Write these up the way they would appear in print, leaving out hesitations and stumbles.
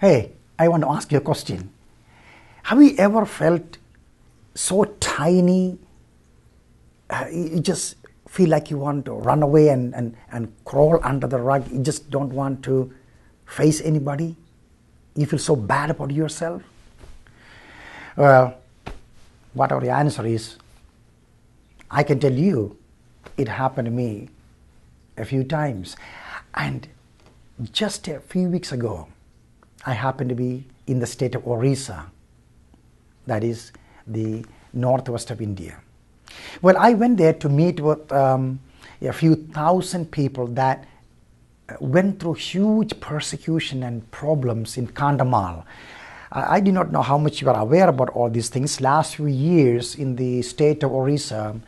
Hey, I want to ask you a question. Have you ever felt so tiny, you just feel like you want to run away and crawl under the rug? You just don't want to face anybody? You feel so bad about yourself? Well, whatever the answer is, I can tell you it happened to me a few times. And just a few weeks ago, I happened to be in the state of Orissa, that is the northwest of India. Well, I went there to meet with a few thousand people that went through huge persecution and problems in Kandamal. I do not know how much you are aware about all these things. Last few years in the state of Orissa,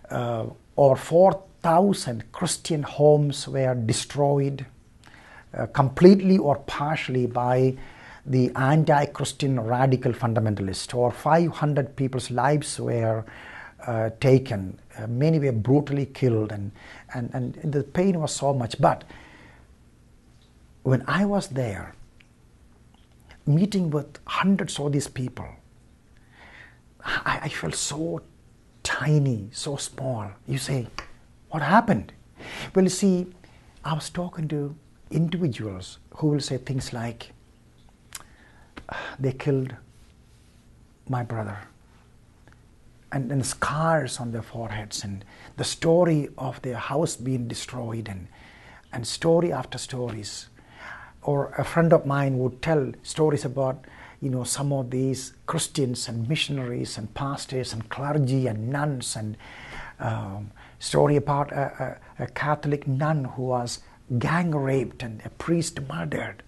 over 4,000 Christian homes were destroyed completely or partially by the anti-Christian radical fundamentalists. Over 500 people's lives were taken. Many were brutally killed, and the pain was so much. But when I was there, meeting with hundreds of these people, I felt so tiny, so small. You say, what happened? Well, you see, I was talking to individuals who will say things like, they killed my brother, and scars on their foreheads, and the story of their house being destroyed, and story after stories. Or a friend of mine would tell stories about, some of these Christians and missionaries and pastors and clergy and nuns, and story about a Catholic nun who was gang raped and a priest murdered.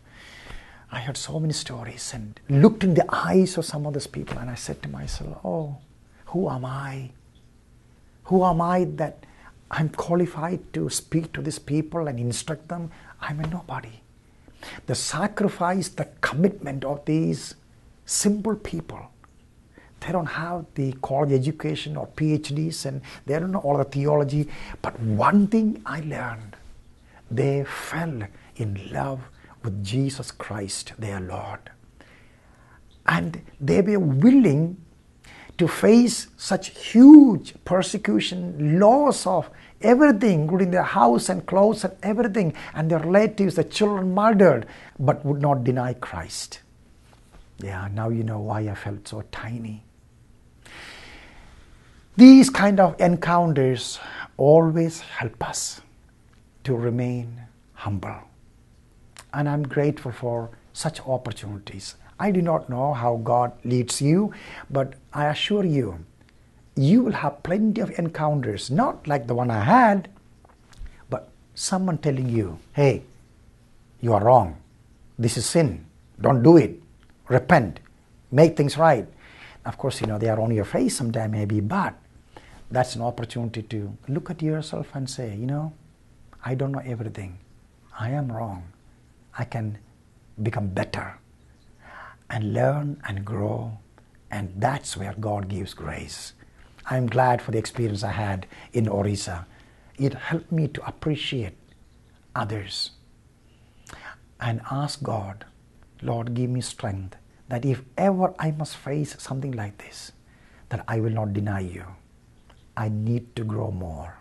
I heard so many stories and looked in the eyes of some of those people, and I said to myself, oh, who am I? Who am I that I'm qualified to speak to these people and instruct them? I'm a nobody. The sacrifice, the commitment of these simple people, they don't have the college education or PhDs, and they don't know all the theology. But one thing I learned, they fell in love with Jesus Christ, their Lord. And they were willing to face such huge persecution, loss of everything, including their house and clothes and everything, and their relatives, the children murdered, but would not deny Christ. Yeah, now you know why I felt so tiny. These kind of encounters always help us to remain humble. And I'm grateful for such opportunities. I do not know how God leads you, but I assure you, you will have plenty of encounters, not like the one I had, but someone telling you, hey, you are wrong. This is sin. Don't do it. Repent. Make things right. Of course, they are on your face sometime maybe, but that's an opportunity to look at yourself and say, I don't know everything. I am wrong. I can become better and learn and grow, and that's where God gives grace. I'm glad for the experience I had in Orissa. It helped me to appreciate others and ask God, Lord, give me strength that if ever I must face something like this, that I will not deny you. I need to grow more.